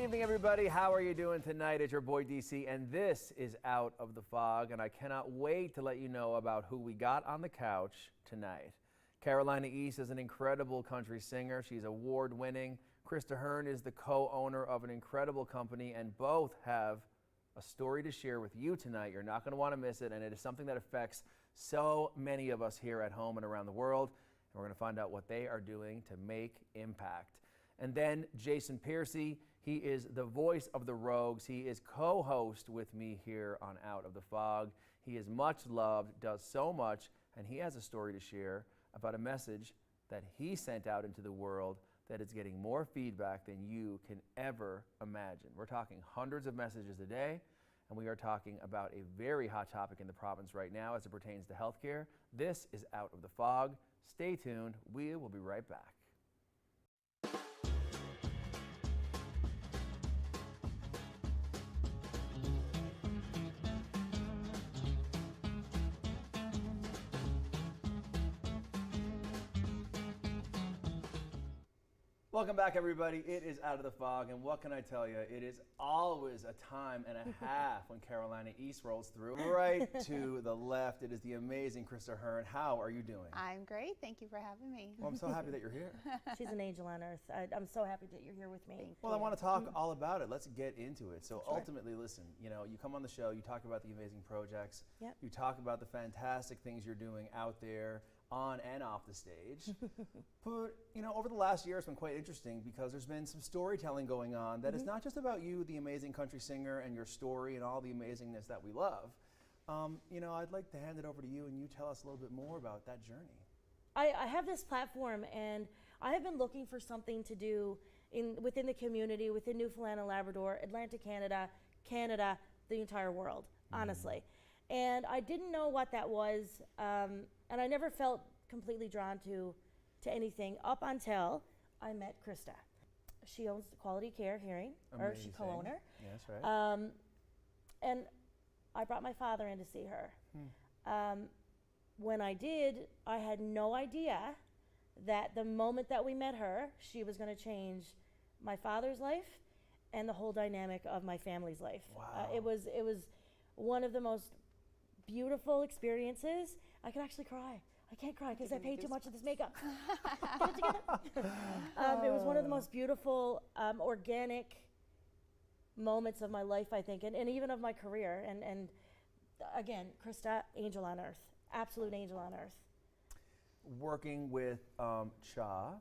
evening, everybody. How are you doing tonight? It's your boy DC, and this is Out of the Fog, and I cannot wait to let you know about who we got on the couch tonight. Carolina East is an incredible country singer. She's award-winning. Krista Hearn is the co-owner of an incredible company, and both have a story to share with you tonight. You're not going to want to miss it, and it is something that affects so many of us here at home and around the world, and we're going to find out what they are doing to make impact. And then Jason Piercey, he is the voice of the Rogues. He is co-host with me here on Out of the Fog. He is much loved, does so much, and he has a story to share about a message that he sent out into the world that is getting more feedback than you can ever imagine. We're talking hundreds of messages a day, and we are talking about a very hot topic in the province right now as it pertains to healthcare. This is Out of the Fog. Stay tuned. We will be right back. Welcome back, everybody. It is Out of the Fog, and what can I tell you? It is always a time and a half when Carolina East rolls through. Right to the left, it is the amazing Krista Hearn. How are you doing? I'm great. Thank you for having me. Well, I'm so happy that you're here. She's an angel on earth. I'm so happy that you're here with me. Well, I want to talk all about it. Let's get into it. So ultimately, listen, you know, you come on the show, you talk about the amazing projects, you talk about the fantastic things you're doing out there, on and off the stage. But, you know, over the last year it's been quite interesting because there's been some storytelling going on that is not just about you, the amazing country singer, and your story and all the amazingness that we love. You know, I'd like to hand it over to you and you tell us a little bit more about that journey. I have this platform and I have been looking for something to do within the community, within Newfoundland and Labrador, Atlantic Canada, the entire world, honestly. And I didn't know what that was, and I never felt completely drawn to anything up until I met Krista. She owns the Quality Care Hearing, or she co-owner. Yes, right. And I brought my father in to see her. When I did, I had no idea that the moment that we met her, she was going to change my father's life and the whole dynamic of my family's life. Wow. It was one of the most beautiful experiences. I can actually cry. I can't cry because I paid too much of this makeup. Get it together. It was one of the most beautiful, organic moments of my life, I think, and even of my career. And again, Krista, angel on earth, absolute angel on earth. Working with CHA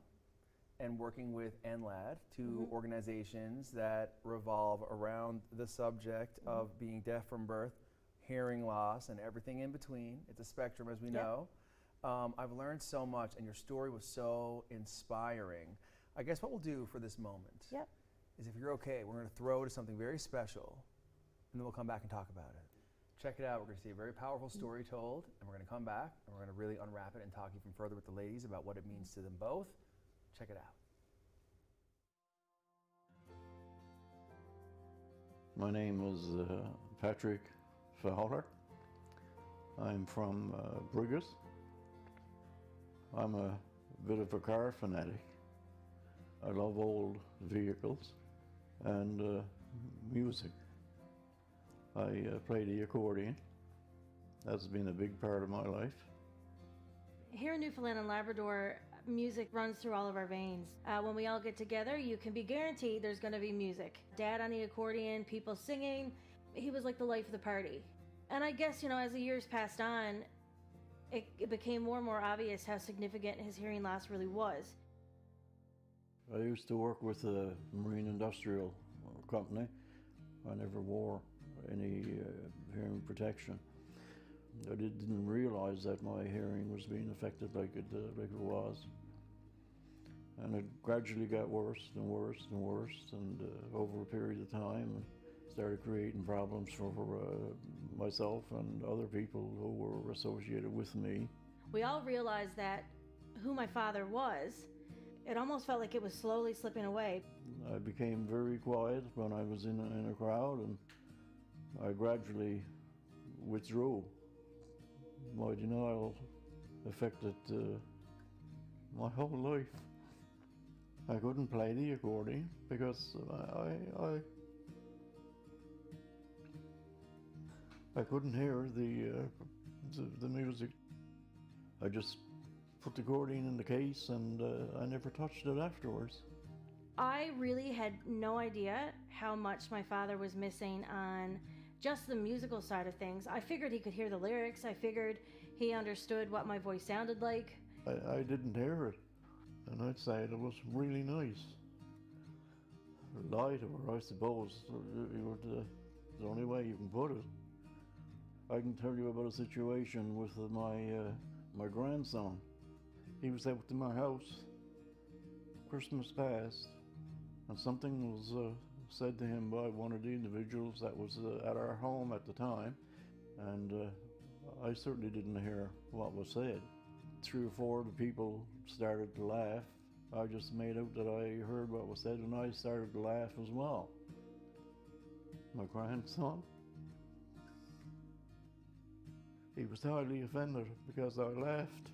and working with NLAD, two organizations that revolve around the subject of being deaf from birth, hearing loss, and everything in between. It's a spectrum, as we know. I've learned so much, and your story was so inspiring. I guess what we'll do for this moment is, if you're okay, we're going to throw to something very special, and then we'll come back and talk about it. Check it out. We're going to see a very powerful story told, and we're going to come back, and we're going to really unwrap it and talk even further with the ladies about what it means to them both. Check it out. My name is Patrick Fowler. I'm from Brigus. I'm a bit of a car fanatic. I love old vehicles and music. I play the accordion. That's been a big part of my life. Here in Newfoundland and Labrador, music runs through all of our veins. When we all get together, you can be guaranteed there's going to be music. Dad on the accordion, people singing. He was like the life of the party. And I guess, you know, as the years passed on, it became more and more obvious how significant his hearing loss really was. I used to work with a marine industrial company. I never wore any hearing protection. I didn't realize that my hearing was being affected like it was. And it gradually got worse and worse and worse, and over a period of time, started creating problems for myself and other people who were associated with me. We all realized that who my father was, it almost felt like it was slowly slipping away. I became very quiet when I was in a crowd, and I gradually withdrew. My denial affected my whole life. I couldn't play the accordion because I couldn't hear the music. I just put the accordion in the case and I never touched it afterwards. I really had no idea how much my father was missing on just the musical side of things. I figured he could hear the lyrics. I figured he understood what my voice sounded like. I didn't hear it, and I'd say it was really nice. Light, or I suppose, the only way you can put it. I can tell you about a situation with my grandson. He was out in my house, Christmas past, and something was said to him by one of the individuals that was at our home at the time, and I certainly didn't hear what was said. 3 or 4 of the people started to laugh. I just made out that I heard what was said, and I started to laugh as well. My grandson, he was highly offended because I laughed,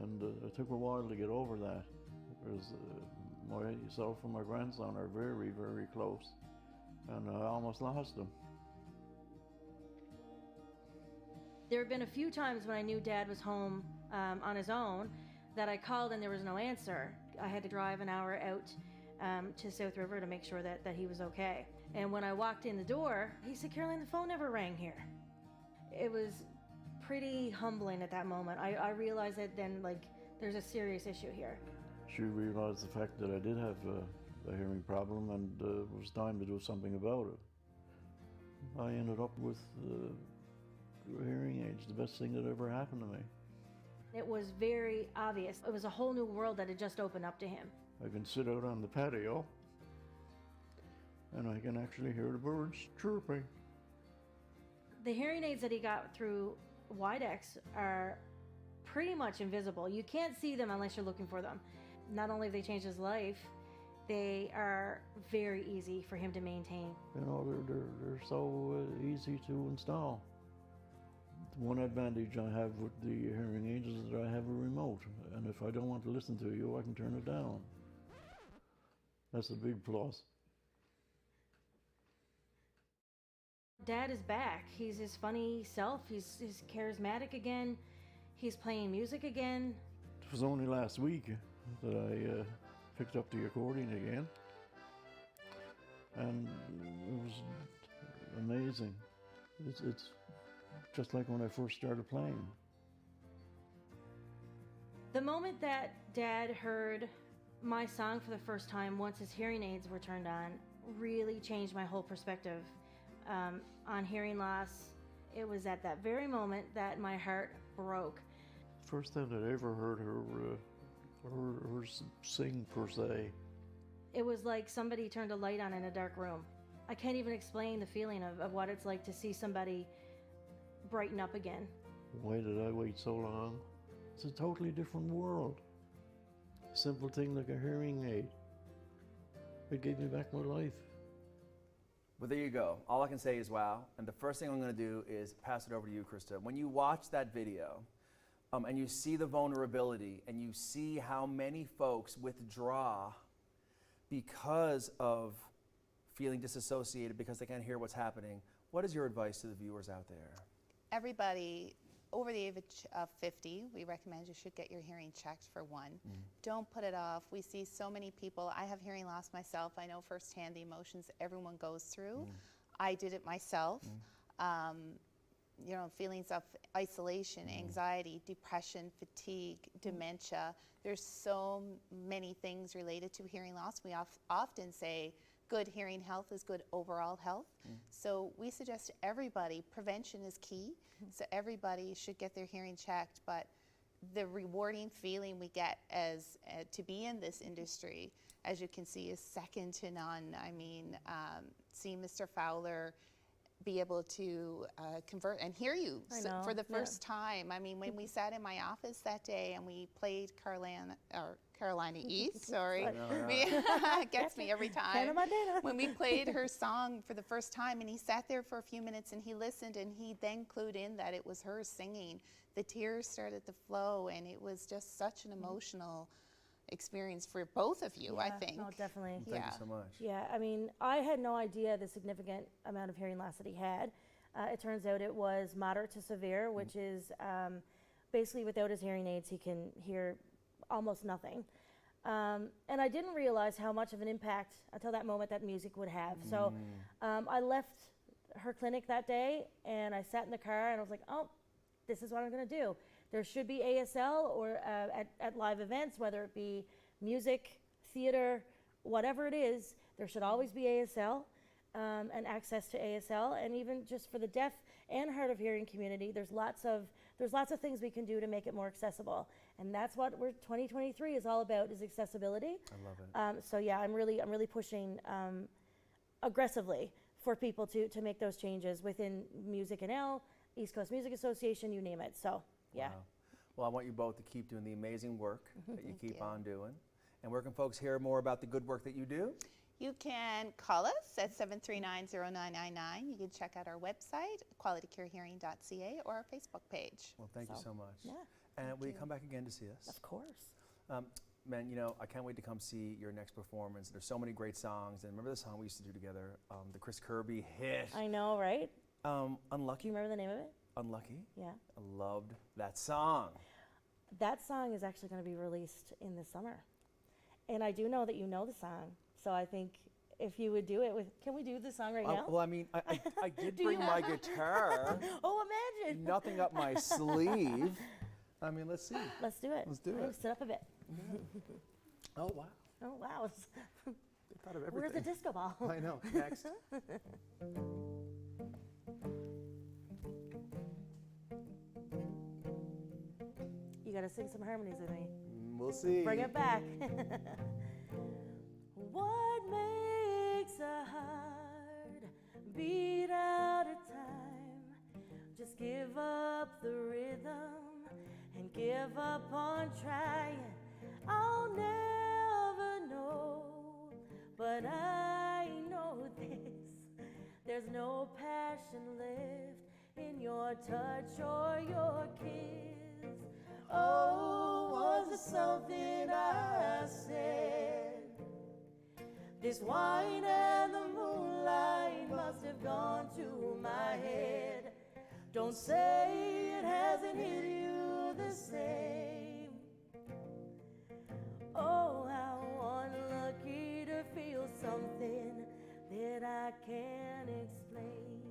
and it took a while to get over that, because myself and my grandson are very, very close, and I almost lost him. There have been a few times when I knew Dad was home on his own that I called and there was no answer. I had to drive an hour out to South River to make sure that he was okay. And when I walked in the door, he said, "Caroline, the phone never rang here." It was pretty humbling at that moment. I realized that then, like, there's a serious issue here. She realized the fact that I did have a hearing problem, and it was time to do something about it. I ended up with hearing aids, the best thing that ever happened to me. It was very obvious. It was a whole new world that had just opened up to him. I can sit out on the patio, and I can actually hear the birds chirping. The hearing aids that he got through Widex are pretty much invisible. You can't see them unless you're looking for them. Not only have they changed his life, they are very easy for him to maintain. You know, they're so easy to install. The one advantage I have with the hearing aids is that I have a remote, and if I don't want to listen to you, I can turn it down. That's a big plus. Dad is back. He's his funny self. He's charismatic again. He's playing music again. It was only last week that I picked up the accordion again, and it was amazing. It's just like when I first started playing. The moment that Dad heard my song for the first time, once his hearing aids were turned on, really changed my whole perspective on hearing loss. It was at that very moment that my heart broke. First time I'd ever heard her sing, per se. It was like somebody turned a light on in a dark room. I can't even explain the feeling of what it's like to see somebody brighten up again. Why did I wait so long? It's a totally different world. A simple thing like a hearing aid. It gave me back my life. Well, there you go. All I can say is wow. And the first thing I'm going to do is pass it over to you, Krista. When you watch that video and you see the vulnerability and you see how many folks withdraw because of feeling disassociated because they can't hear what's happening, what is your advice to the viewers out there? Everybody over the age of 50, we recommend you should get your hearing checked for one. Don't put it off. We see so many people. I have hearing loss myself. I know firsthand the emotions everyone goes through. I did it myself. You know, feelings of isolation, anxiety, depression, fatigue, dementia. There's so many things related to hearing loss. We often say good hearing health is good overall health. So we suggest everybody, prevention is key. So everybody should get their hearing checked, but the rewarding feeling we get as to be in this industry, as you can see, is second to none. I mean, seeing Mr. Fowler be able to convert and hear you for the first time. I mean, when we sat in my office that day and we played Carolina East, sorry, it gets me every time. When we played her song for the first time and he sat there for a few minutes and he listened and he then clued in that it was her singing, the tears started to flow and it was just such an emotional experience for both of you, I Yeah, think. No, definitely. Thank Yeah. you so much. Yeah, I mean, I had no idea the significant amount of hearing loss that he had. It turns out it was moderate to severe, which is basically without his hearing aids, he can hear almost nothing. And I didn't realize how much of an impact until that moment that music would have. So I left her clinic that day and I sat in the car and I was like, oh, this is what I'm going to do. There should be ASL or at live events, whether it be music, theater, whatever it is, there should always be ASL and access to ASL. And even just for the deaf and hard of hearing community, there's lots of things we can do to make it more accessible. And that's what 2023 is all about, is accessibility. I love it. So yeah, I'm really pushing aggressively for people to make those changes within Music NL, East Coast Music Association, you name it. So yeah. Wow. Well, I want you both to keep doing the amazing work that you keep on doing. And where can folks hear more about the good work that you do? You can call us at 739-0999. You can check out our website, qualitycarehearing.ca, or our Facebook page. Well, thank you so much. Yeah, And will you come back again to see us? of course. Man, you know, I can't wait to come see your next performance. There's so many great songs. And remember the song we used to do together, the Chris Kirby hit? I know, right? Do Unlucky? you remember the name of it? Unlucky? Yeah. I loved that song. That song is actually going to be released in the summer. And I do know that you know the song. So I think if you would do it with, can we do the song right now? Well, I mean, I did Do you bring my guitar. Oh, imagine. Nothing up my sleeve. I mean, let's see. Let's do it. Let's do I'm gonna it. sit up a bit. Oh, wow. Oh, wow. I thought of everything. Where's the disco ball? I know. Next. You got to sing some harmonies with me. We'll see. Bring it back. What makes a heart beat out of time? Just give up the rhythm and give up on trying. I'll never know, but I know this. There's no passion left in your touch or your kiss. Oh, was it something I said? This wine and the moonlight must have gone to my head. Don't say it hasn't hit you the same. Oh, how unlucky to feel something that I can't explain.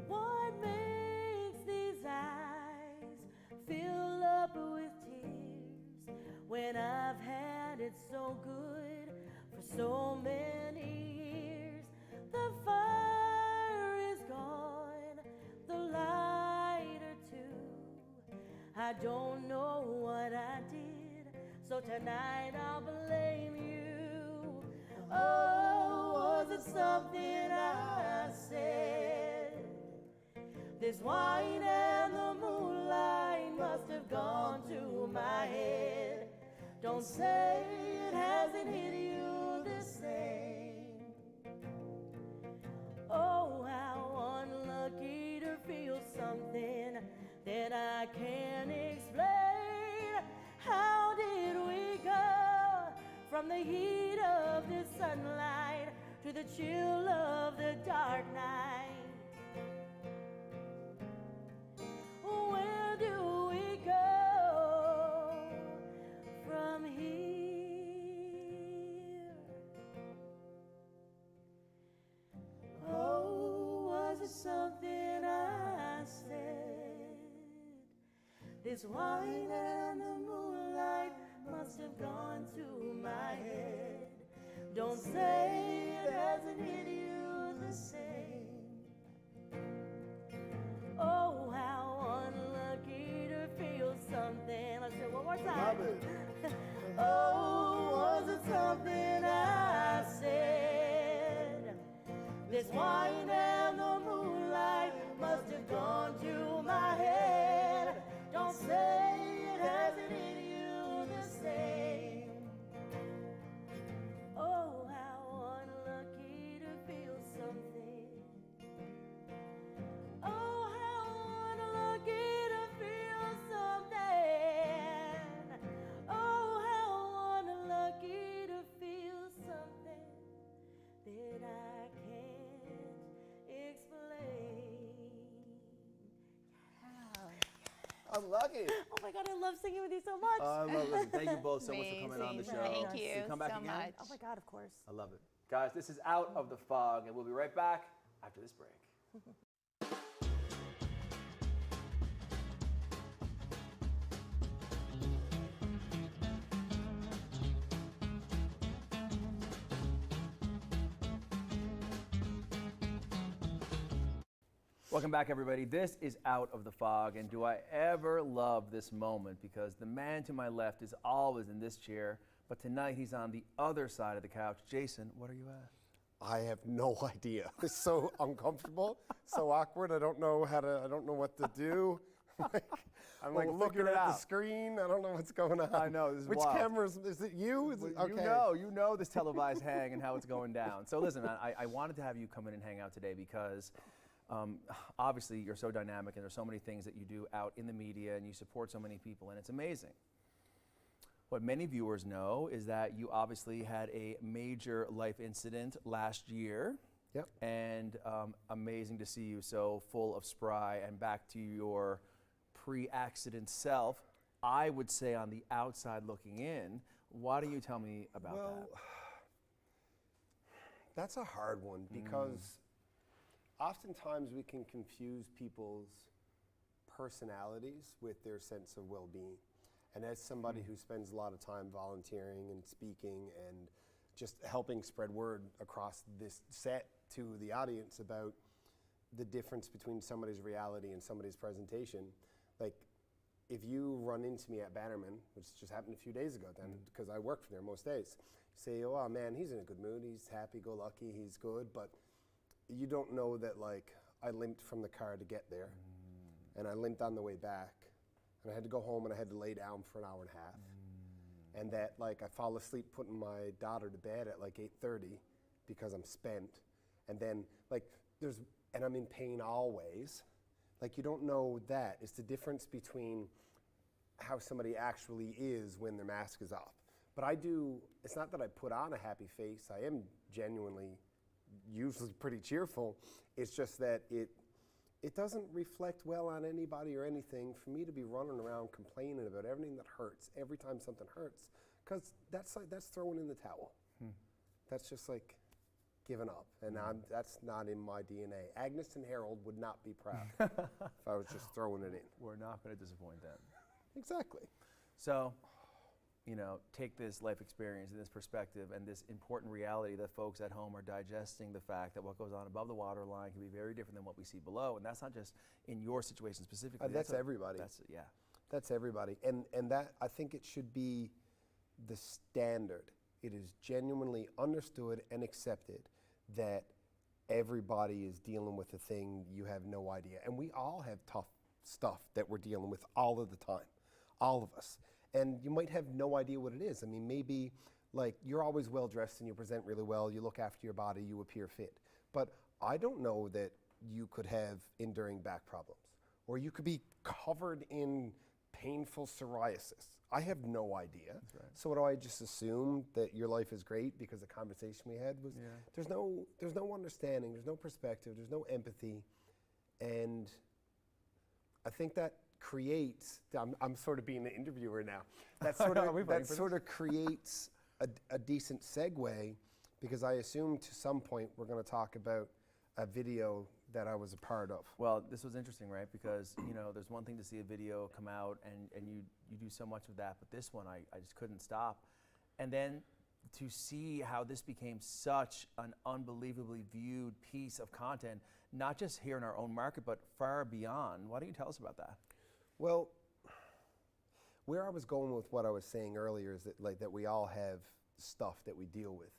What makes these eyes fill up with tears when I've had it so good for so many years? The fire is gone, the lighter too. I don't know what I did, so tonight I'll blame you. Oh, was it something I said? This wine and the moonlight must have gone to my head. Don't say it hasn't hit you the same. Oh, how unlucky to feel something that I can't explain. How did we go from the heat of the sunlight to the chill of the dark night? Where do we go from here? Oh, was it something I said? This wine and the moonlight must have gone to my head. Don't say it hasn't hit you the same. Oh, how unlucky to feel something. Let's do it one more time. Oh, was it something I said? This wine and the moonlight must have gone to my head. Don't say it hasn't hit you the same. Oh, how unlucky to feel something. Oh, how unlucky to feel lucky. Oh my God, I love singing with you so much. I love it. Thank you both so much for coming on the Amazing. show. Thank Can you come back so again? much. Oh my God, of course. I love it. Guys, this is Out of the Fog, and we'll be right back after this break. Welcome back, everybody. This is Out of the Fog, and do I ever love this moment, because the man to my left is always in this chair, but tonight he's on the other side of the couch. Jason, what are you at? I have no idea. It's so uncomfortable, so awkward. I don't know what to do. I'm like looking at the screen. I don't know what's going on. I know, this is Which wild. camera is it? You? Is it, okay. You know this televised hang and how it's going down. So listen, I wanted to have you come in and hang out today because obviously you're so dynamic and there's so many things that you do out in the media and you support so many people, and it's amazing. What many viewers know is that you obviously had a major life incident last year. Yep. And amazing to see you so full of spry and back to your pre-accident self. I would say on the outside looking in. Why don't you tell me about that? That's a hard one because oftentimes we can confuse people's personalities with their sense of well-being. And as somebody who spends a lot of time volunteering and speaking and just helping spread word across this set to the audience about the difference between somebody's reality and somebody's presentation, like if you run into me at Bannerman, which just happened a few days ago then, because I work from there most days, say, oh man, he's in a good mood, he's happy-go-lucky, he's good, but you don't know that like I limped from the car to get there, and I limped on the way back, and I had to go home and I had to lay down for an hour and a half, and that like I fall asleep putting my daughter to bed at like 8:30 because I'm spent, and then like and I'm in pain always. Like you don't know that. It's the difference between how somebody actually is when their mask is off. But it's not that I put on a happy face. I am genuinely usually pretty cheerful. It's just that it doesn't reflect well on anybody or anything for me to be running around complaining about everything that hurts every time something hurts, because that's throwing in the towel. That's just like giving up, and that's not in my DNA. Agnes and Harold would not be proud if I was just throwing it in. We're not going to disappoint them. Exactly. So, take this life experience and this perspective and this important reality that folks at home are digesting, the fact that what goes on above the waterline can be very different than what we see below. And that's not just in your situation specifically. That's everybody. That's everybody. And that, I think it should be the standard. It is genuinely understood and accepted that everybody is dealing with a thing you have no idea. And we all have tough stuff that we're dealing with all of the time, all of us. And you might have no idea what it is. I mean, maybe like you're always well dressed and you present really well, you look after your body, you appear fit. But I don't know that you could have enduring back problems, or you could be covered in painful psoriasis. I have no idea. That's right. So do I just assume that your life is great because the conversation we had was, there's no understanding, there's no perspective, there's no empathy. And I think that creates, I'm sort of being the interviewer now, that sort of creates a decent segue, because I assume to some point we're going to talk about a video that I was a part of. Well, this was interesting, right? Because, there's one thing to see a video come out and you do so much of that, but this one I just couldn't stop. And then to see how this became such an unbelievably viewed piece of content, not just here in our own market, but far beyond. Why don't you tell us about that? Well, where I was going with what I was saying earlier is that we all have stuff that we deal with.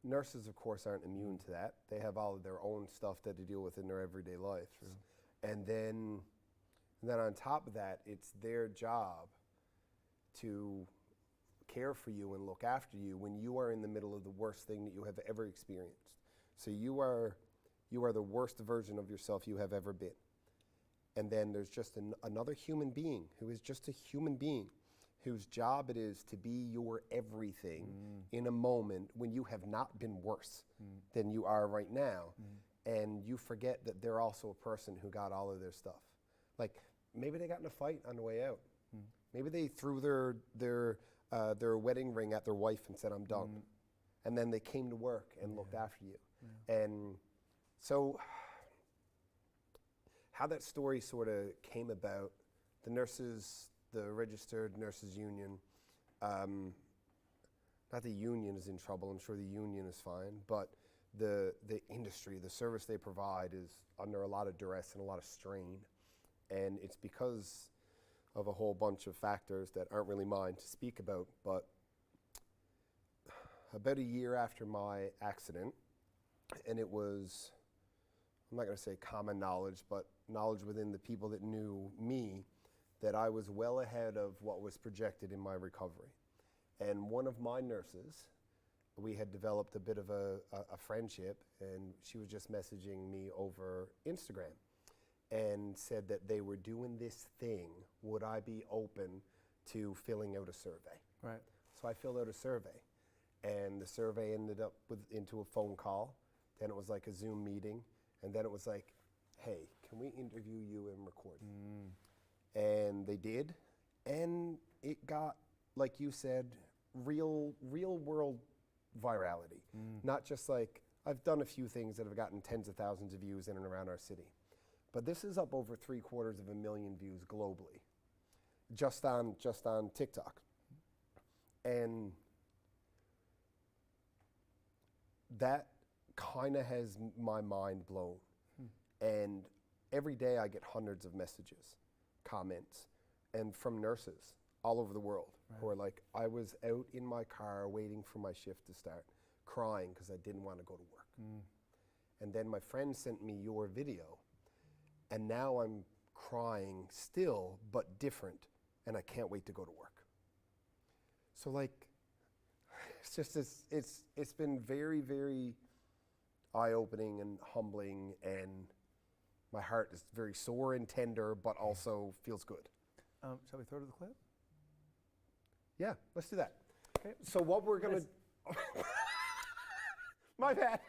Nurses, of course, aren't immune to that. They have all of their own stuff that they deal with in their everyday lives. True. And then on top of that, it's their job to care for you and look after you when you are in the middle of the worst thing that you have ever experienced. So you are the worst version of yourself you have ever been. And then there's just another human being who is just a human being, whose job it is to be your everything in a moment when you have not been worse than you are right now. And you forget that they're also a person who got all of their stuff. Like, maybe they got in a fight on the way out. Maybe they threw their wedding ring at their wife and said, "I'm done." And then they came to work and looked after you. And so how that story sort of came about, the nurses, the registered nurses union, not the union is in trouble, I'm sure the union is fine, but the industry, the service they provide is under a lot of duress and a lot of strain. And it's because of a whole bunch of factors that aren't really mine to speak about, but about a year after my accident, and it was, I'm not going to say common knowledge, but knowledge within the people that knew me, that I was well ahead of what was projected in my recovery. And one of my nurses, we had developed a bit of a friendship, and she was just messaging me over Instagram and said that they were doing this thing. Would I be open to filling out a survey? Right. So I filled out a survey, and the survey ended up into a phone call. Then it was like a Zoom meeting, and then it was like, hey, can we interview you and record? And they did, and it got, like you said, real world virality. Not just like, I've done a few things that have gotten tens of thousands of views in and around our city, but this is up over 750,000 views globally, just on TikTok. And that kind of has my mind blown. And every day I get hundreds of messages, comments, and from nurses all over the world who are like, I was out in my car waiting for my shift to start, crying because I didn't want to go to work. And then my friend sent me your video, and now I'm crying still, but different, and I can't wait to go to work. So like, it's just it's been very, very eye-opening and humbling, and my heart is very sore and tender, but also feels good. Shall we throw to the clip? Yeah, let's do that. Okay. So what we're gonna, my bad,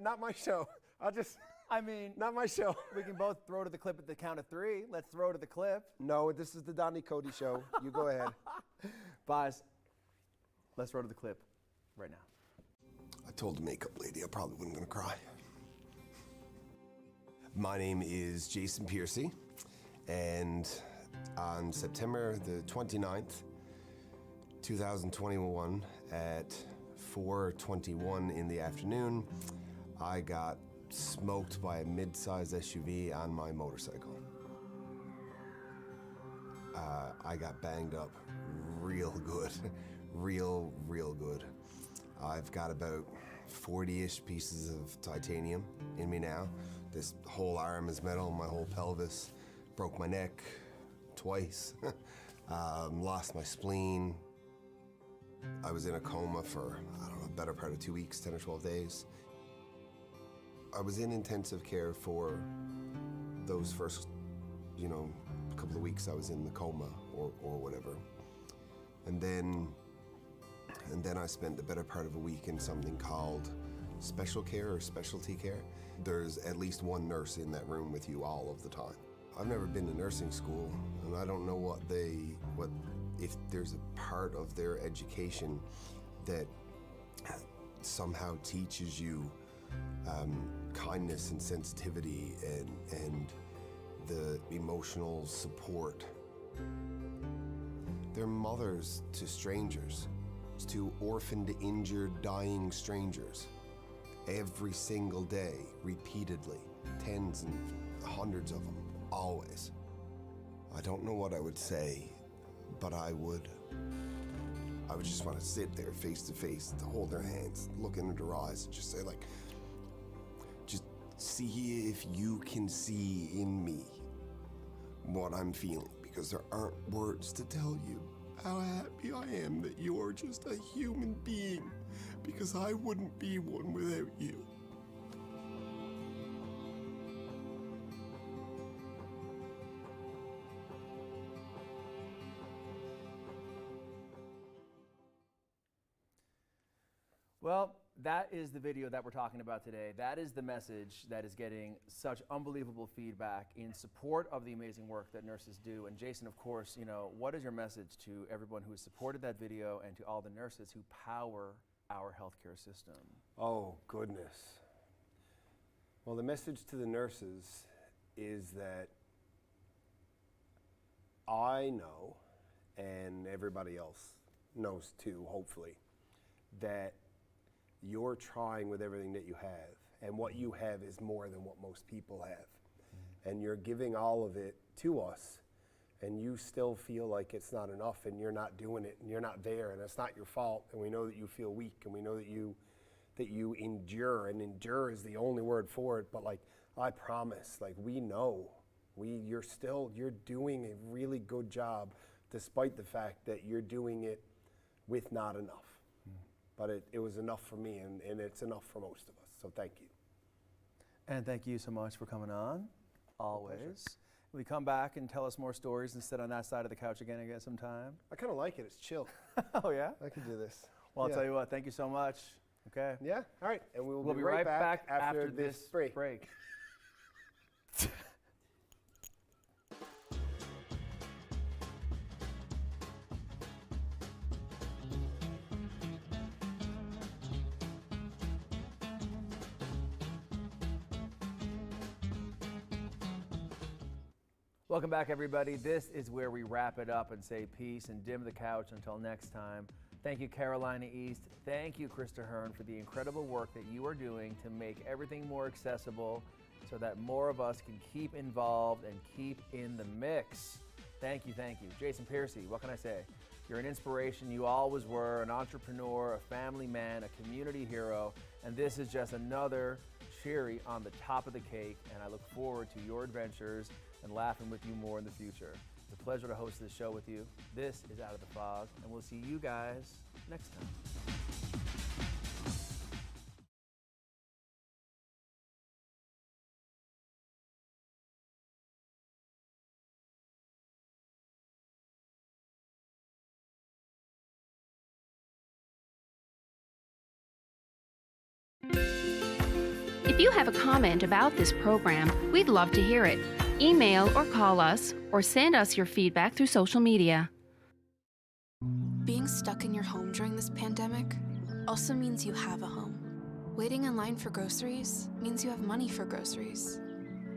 not my show. Not my show. We can both throw to the clip at the count of 3. Let's throw to the clip. No, this is the Don-E-Coady show. You go ahead. Boz, let's throw to the clip right now. I told the makeup lady I probably wasn't gonna cry. My name is Jason Piercey, and on September the 29th, 2021 at 4:21 in the afternoon, I got smoked by a mid-sized SUV on my motorcycle. I got banged up real good, real good. I've got about 40-ish pieces of titanium in me now. This whole arm is metal, my whole pelvis. Broke my neck twice, lost my spleen. I was in a coma for, I don't know, better part of 2 weeks, 10 or 12 days. I was in intensive care for those first, couple of weeks I was in the coma or whatever. And then I spent the better part of a week in something called special care or specialty care. There's at least one nurse in that room with you all of the time. I've never been to nursing school, and I don't know if there's a part of their education that somehow teaches you kindness and sensitivity and the emotional support. They're mothers to strangers, to orphaned, injured, dying strangers. Every single day, repeatedly, tens and hundreds of them, always. I don't know what I would say, but I would just want to sit there face to face, to hold their hands, look into their eyes, and just say like, just see if you can see in me what I'm feeling, because there aren't words to tell you how happy I am that you are just a human being, because I wouldn't be one without you. Well, that is the video that we're talking about today. That is the message that is getting such unbelievable feedback in support of the amazing work that nurses do. And Jason, of course, you know, what is your message to everyone who has supported that video and to all the nurses who power our healthcare system? Oh, goodness. Well, the message to the nurses is that I know, and everybody else knows too, hopefully, that you're trying with everything that you have, and what you have is more than what most people have. And you're giving all of it to us, and you still feel like it's not enough, and you're not doing it, and you're not there, and it's not your fault, and we know that you feel weak, and we know that you endure, and endure is the only word for it, but like, I promise, like, we know, you're doing a really good job, despite the fact that you're doing it with not enough. But it was enough for me, and it's enough for most of us, so thank you. And thank you so much for coming on, always. Will you come back and tell us more stories and sit on that side of the couch again and get some time? I kind of like it, it's chill. Oh, yeah? I can do this. Well, I'll Yeah. tell you what, thank you so much. Okay. Yeah, all right, and we'll We'll be right back after this break. Welcome back, everybody. This is where we wrap it up and say peace and dim the couch until next time. Thank you, Carolina East. Thank you, Krista Hearn, for the incredible work that you are doing to make everything more accessible so that more of us can keep involved and keep in the mix. Thank you, thank you. Jason Piercey, what can I say? You're an inspiration. You always were an entrepreneur, a family man, a community hero, and this is just another cherry on the top of the cake, and I look forward to your adventures and laughing with you more in the future. It's a pleasure to host this show with you. This is Out of the Fog, and we'll see you guys next time. If you have a comment about this program, we'd love to hear it. Email or call us, or send us your feedback through social media. Being stuck in your home during this pandemic also means you have a home. Waiting in line for groceries means you have money for groceries.